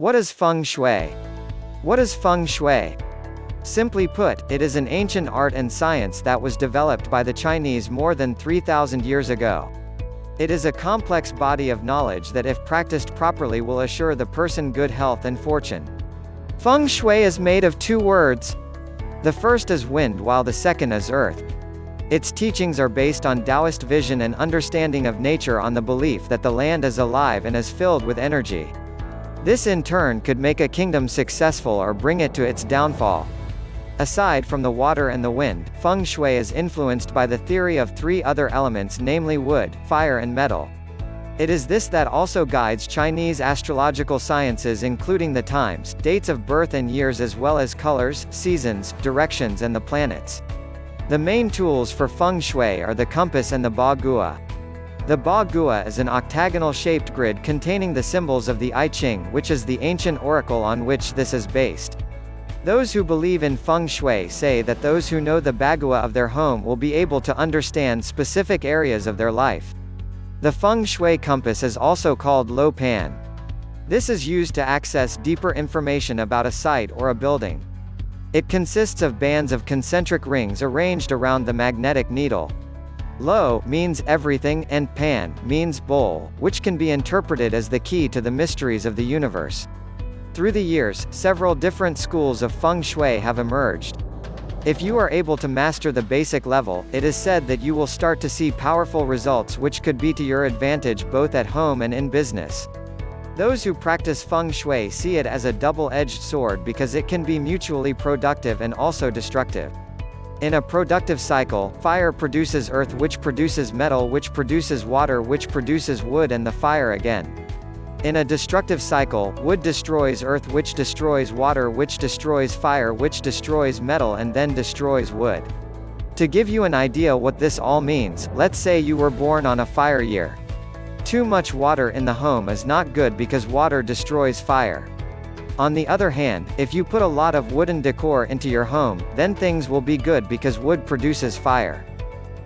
What is Feng Shui? What is Feng Shui? Simply put, it is an ancient art and science that was developed by the Chinese more than 3,000 years ago. It is a complex body of knowledge that if practiced properly will assure the person good health and fortune. Feng Shui is made of two words. The first is wind while the second is earth. Its teachings are based on Taoist vision and understanding of nature on the belief that the land is alive and is filled with energy. This in turn could make a kingdom successful or bring it to its downfall. Aside from the water and the wind, Feng Shui is influenced by the theory of three other elements, namely wood, fire and metal. It is this that also guides Chinese astrological sciences, including the times, dates of birth and years, as well as colors, seasons, directions and the planets. The main tools for Feng Shui are the compass and the Ba Gua. The Ba Gua is an octagonal-shaped grid containing the symbols of the I Ching, which is the ancient oracle on which this is based. Those who believe in Feng Shui say that those who know the Bagua of their home will be able to understand specific areas of their life. The Feng Shui compass is also called Lo Pan. This is used to access deeper information about a site or a building. It consists of bands of concentric rings arranged around the magnetic needle. Lo means everything, and Pan means bowl, which can be interpreted as the key to the mysteries of the universe. Through the years, several different schools of Feng Shui have emerged. If you are able to master the basic level, it is said that you will start to see powerful results which could be to your advantage both at home and in business. Those who practice Feng Shui see it as a double-edged sword because it can be mutually productive and also destructive. In a productive cycle, fire produces earth, which produces metal, which produces water, which produces wood, and the fire again. In a destructive cycle, wood destroys earth, which destroys water, which destroys fire, which destroys metal, and then destroys wood. To give you an idea what this all means, let's say you were born on a fire year. Too much water in the home is not good because water destroys fire. On the other hand, if you put a lot of wooden decor into your home, then things will be good because wood produces fire.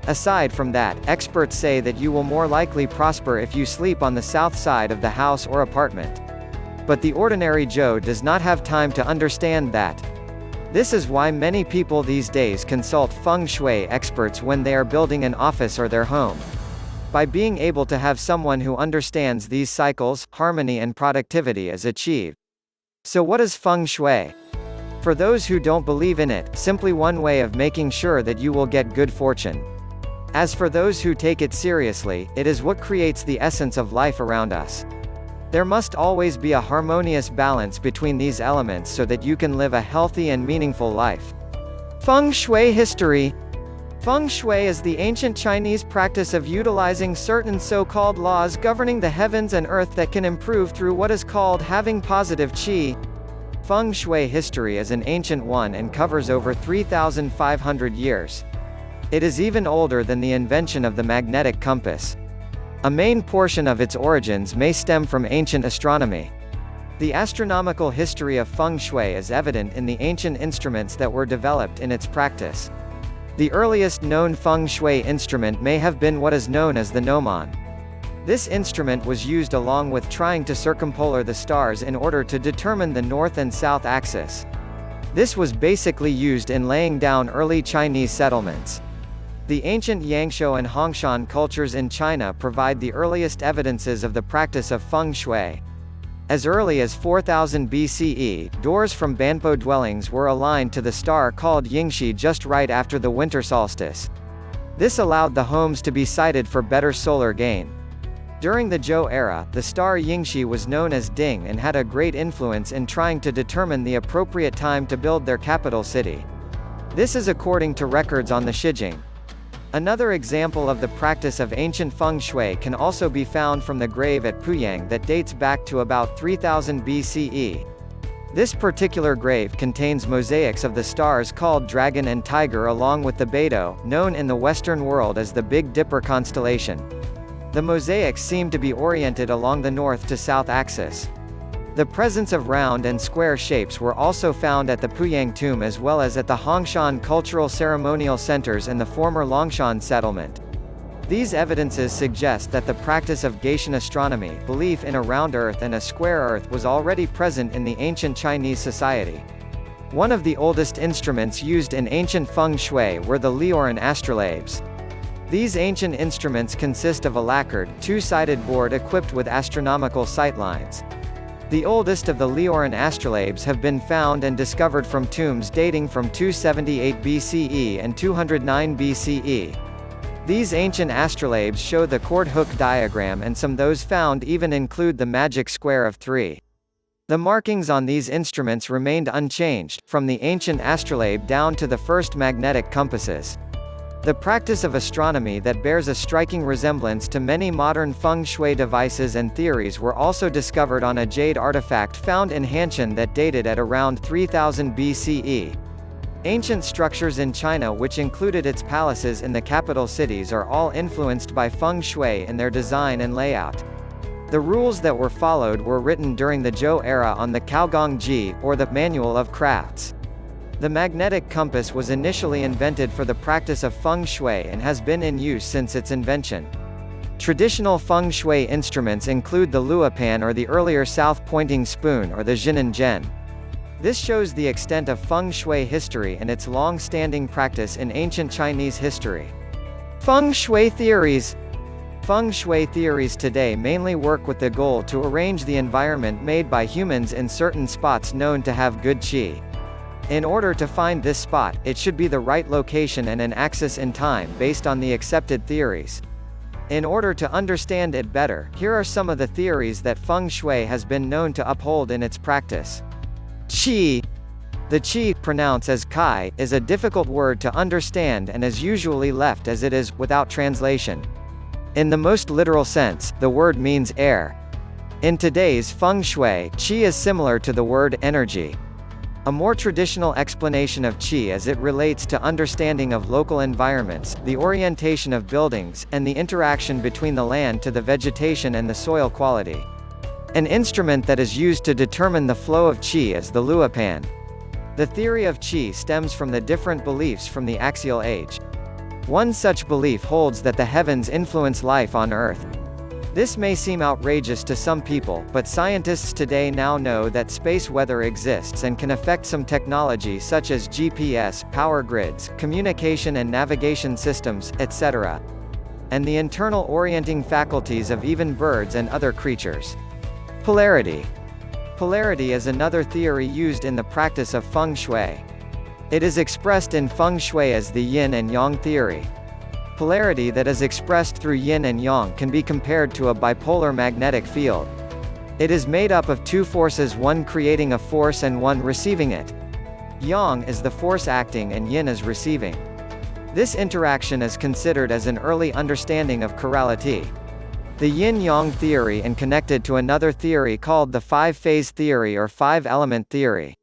Aside from that, experts say that you will more likely prosper if you sleep on the south side of the house or apartment. But the ordinary Joe does not have time to understand that. This is why many people these days consult Feng Shui experts when they are building an office or their home. By being able to have someone who understands these cycles, harmony and productivity is achieved. So what is Feng Shui? For those who don't believe in it, simply one way of making sure that you will get good fortune. As for those who take it seriously, it is what creates the essence of life around us. There must always be a harmonious balance between these elements so that you can live a healthy and meaningful life. Feng Shui history. Feng Shui is the ancient Chinese practice of utilizing certain so-called laws governing the heavens and earth that can improve through what is called having positive qi. Feng Shui history is an ancient one and covers over 3,500 years. It is even older than the invention of the magnetic compass. A main portion of its origins may stem from ancient astronomy. The astronomical history of Feng Shui is evident in the ancient instruments that were developed in its practice. The earliest known Feng Shui instrument may have been what is known as the gnomon. This instrument was used along with trying to circumpolar the stars in order to determine the north and south axis. This was basically used in laying down early Chinese settlements. The ancient Yangshuo and Hongshan cultures in China provide the earliest evidences of the practice of Feng Shui. As early as 4000 BCE, doors from Banpo dwellings were aligned to the star called Yingxi just right after the winter solstice. This allowed the homes to be sited for better solar gain. During the Zhou era, the star Yingxi was known as Ding and had a great influence in trying to determine the appropriate time to build their capital city. This is according to records on the Shijing. Another example of the practice of ancient Feng Shui can also be found from the grave at Puyang that dates back to about 3000 BCE. This particular grave contains mosaics of the stars called Dragon and Tiger along with the Beidou, known in the Western world as the Big Dipper constellation. The mosaics seem to be oriented along the north to south axis. The presence of round and square shapes were also found at the Puyang tomb as well as at the Hongshan cultural ceremonial centers and the former Longshan settlement. These evidences suggest that the practice of Gaitian astronomy, belief in a round Earth and a square Earth, was already present in the ancient Chinese society. One of the oldest instruments used in ancient Feng Shui were the Liuran astrolabes. These ancient instruments consist of a lacquered, two-sided board equipped with astronomical sightlines. The oldest of the Liuran astrolabes have been found and discovered from tombs dating from 278 BCE and 209 BCE. These ancient astrolabes show the chord hook diagram, and some those found even include the magic square of 3. The markings on these instruments remained unchanged, from the ancient astrolabe down to the first magnetic compasses. The practice of astronomy that bears a striking resemblance to many modern Feng Shui devices and theories were also discovered on a jade artifact found in Hanshan that dated at around 3000 BCE. Ancient structures in China, which included its palaces in the capital cities, are all influenced by Feng Shui in their design and layout. The rules that were followed were written during the Zhou era on the Caogong Ji, or the Manual of Crafts. The magnetic compass was initially invented for the practice of Feng Shui and has been in use since its invention. Traditional Feng Shui instruments include the luopan, or the earlier south-pointing spoon, or the jinan zhen. This shows the extent of Feng Shui history and its long-standing practice in ancient Chinese history. Feng Shui theories. Feng Shui theories today mainly work with the goal to arrange the environment made by humans in certain spots known to have good qi. In order to find this spot, it should be the right location and an axis in time based on the accepted theories. In order to understand it better, here are some of the theories that Feng Shui has been known to uphold in its practice. Qi. The qi, pronounced as kai, is a difficult word to understand and is usually left as it is, without translation. In the most literal sense, the word means air. In today's Feng Shui, qi is similar to the word energy. A more traditional explanation of qi as it relates to understanding of local environments, the orientation of buildings, and the interaction between the land to the vegetation and the soil quality. An instrument that is used to determine the flow of qi is the luopan. The theory of qi stems from the different beliefs from the axial age. One such belief holds that the heavens influence life on Earth. This may seem outrageous to some people, but scientists today now know that space weather exists and can affect some technology such as GPS, power grids, communication and navigation systems, etc. And the internal orienting faculties of even birds and other creatures. Polarity. Polarity is another theory used in the practice of Feng Shui. It is expressed in Feng Shui as the yin and yang theory. Polarity that is expressed through yin and yang can be compared to a bipolar magnetic field. It is made up of two forces, one creating a force and one receiving it. Yang is the force acting and yin is receiving. This interaction is considered as an early understanding of chirality. The yin-yang theory and connected to another theory called the five-phase theory or five-element theory.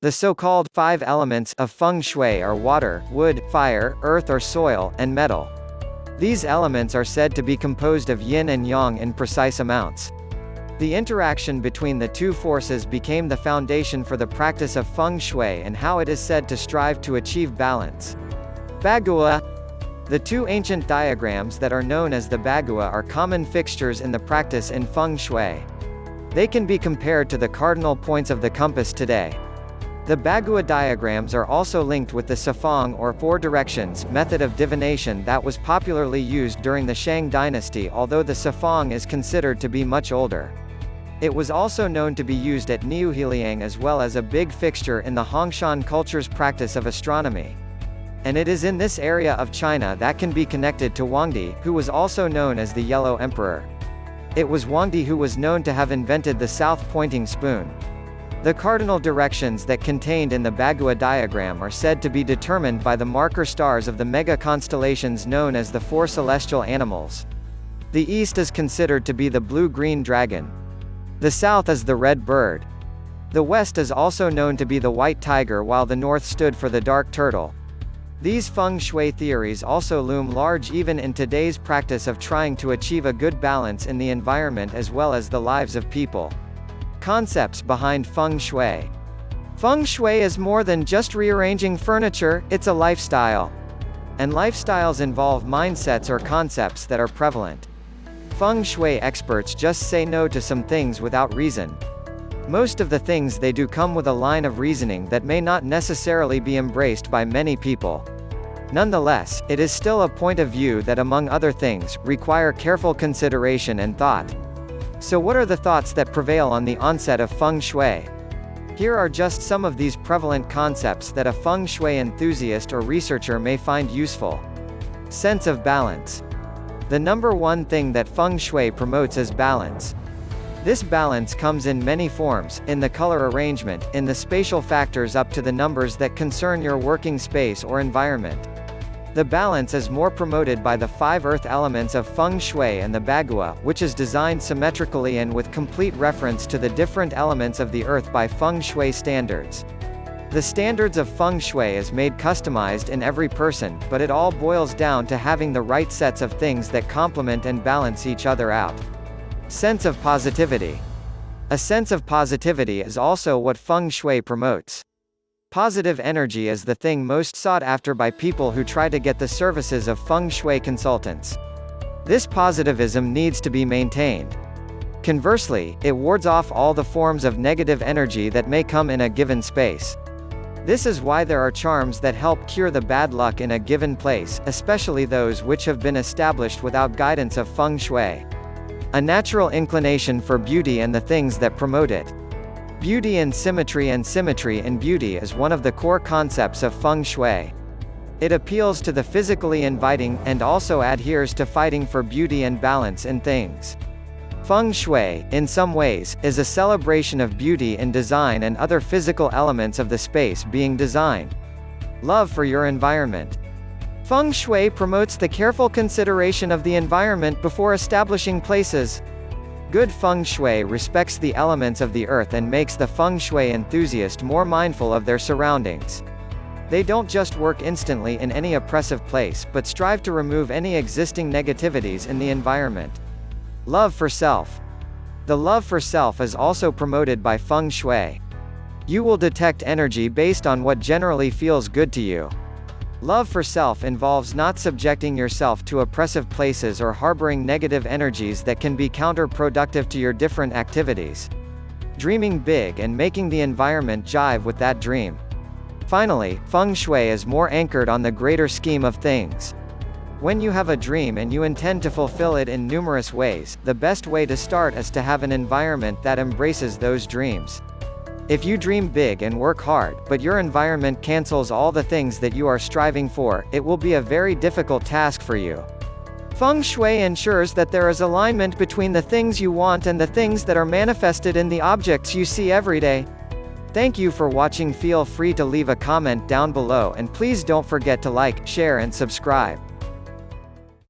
The so-called five elements of Feng Shui are water, wood, fire, earth or soil, and metal. These elements are said to be composed of yin and yang in precise amounts. The interaction between the two forces became the foundation for the practice of Feng Shui and how it is said to strive to achieve balance. Bagua. The two ancient diagrams that are known as the bagua are common fixtures in the practice in Feng Shui. They can be compared to the cardinal points of the compass today. The bagua diagrams are also linked with the sifang or four directions method of divination that was popularly used during the Shang dynasty, although the sifang is considered to be much older. It was also known to be used at Niuheliang as well as a big fixture in the Hongshan culture's practice of astronomy. And it is in this area of China that can be connected to Huangdi, who was also known as the Yellow Emperor. It was Huangdi who was known to have invented the south-pointing spoon. The cardinal directions that contained in the Bagua diagram are said to be determined by the marker stars of the mega constellations known as the four celestial animals. The east is considered to be the blue-green dragon. The south is the red bird. The west is also known to be the white tiger, while the north stood for the dark turtle. These Feng Shui theories also loom large even in today's practice of trying to achieve a good balance in the environment as well as the lives of people. Concepts behind Feng Shui. Feng Shui is more than just rearranging furniture, it's a lifestyle. and lifestyles involve mindsets or concepts that are prevalent. Feng Shui experts just say no to some things without reason. Most of the things they do come with a line of reasoning that may not necessarily be embraced by many people. Nonetheless, it is still a point of view that, among other things, require careful consideration and thought. So what are the thoughts that prevail on the onset of Feng Shui? Here are just some of these prevalent concepts that a Feng Shui enthusiast or researcher may find useful. Sense of balance. The number one thing that Feng Shui promotes is balance. This balance comes in many forms, in the color arrangement, in the spatial factors up to the numbers that concern your working space or environment. The balance is more promoted by the 5 earth elements of Feng Shui and the Bagua, which is designed symmetrically and with complete reference to the different elements of the earth by Feng Shui standards. The standards of Feng Shui is made customized in every person, but it all boils down to having the right sets of things that complement and balance each other out. Sense of positivity. A sense of positivity is also what Feng Shui promotes. Positive energy is the thing most sought after by people who try to get the services of Feng Shui consultants. This positivism needs to be maintained. Conversely, it wards off all the forms of negative energy that may come in a given space. This is why there are charms that help cure the bad luck in a given place, especially those which have been established without guidance of Feng Shui. A natural inclination for beauty and the things that promote it. Beauty in symmetry and symmetry in beauty is one of the core concepts of Feng Shui. It appeals to the physically inviting, and also adheres to fighting for beauty and balance in things. Feng Shui, in some ways, is a celebration of beauty in design and other physical elements of the space being designed. Love for your environment. Feng Shui promotes the careful consideration of the environment before establishing places. Good Feng Shui respects the elements of the earth and makes the Feng Shui enthusiast more mindful of their surroundings. They don't just work instantly in any oppressive place, but strive to remove any existing negativities in the environment. Love for self. The love for self is also promoted by Feng Shui. You will detect energy based on what generally feels good to you. Love for self involves not subjecting yourself to oppressive places or harboring negative energies that can be counterproductive to your different activities. Dreaming big and making the environment jive with that dream. Finally, Feng Shui is more anchored on the greater scheme of things. When you have a dream and you intend to fulfill it in numerous ways, the best way to start is to have an environment that embraces those dreams. If you dream big and work hard, but your environment cancels all the things that you are striving for, it will be a very difficult task for you. Feng Shui ensures that there is alignment between the things you want and the things that are manifested in the objects you see every day. Thank you for watching. Feel free to leave a comment down below and please don't forget to like, share and subscribe.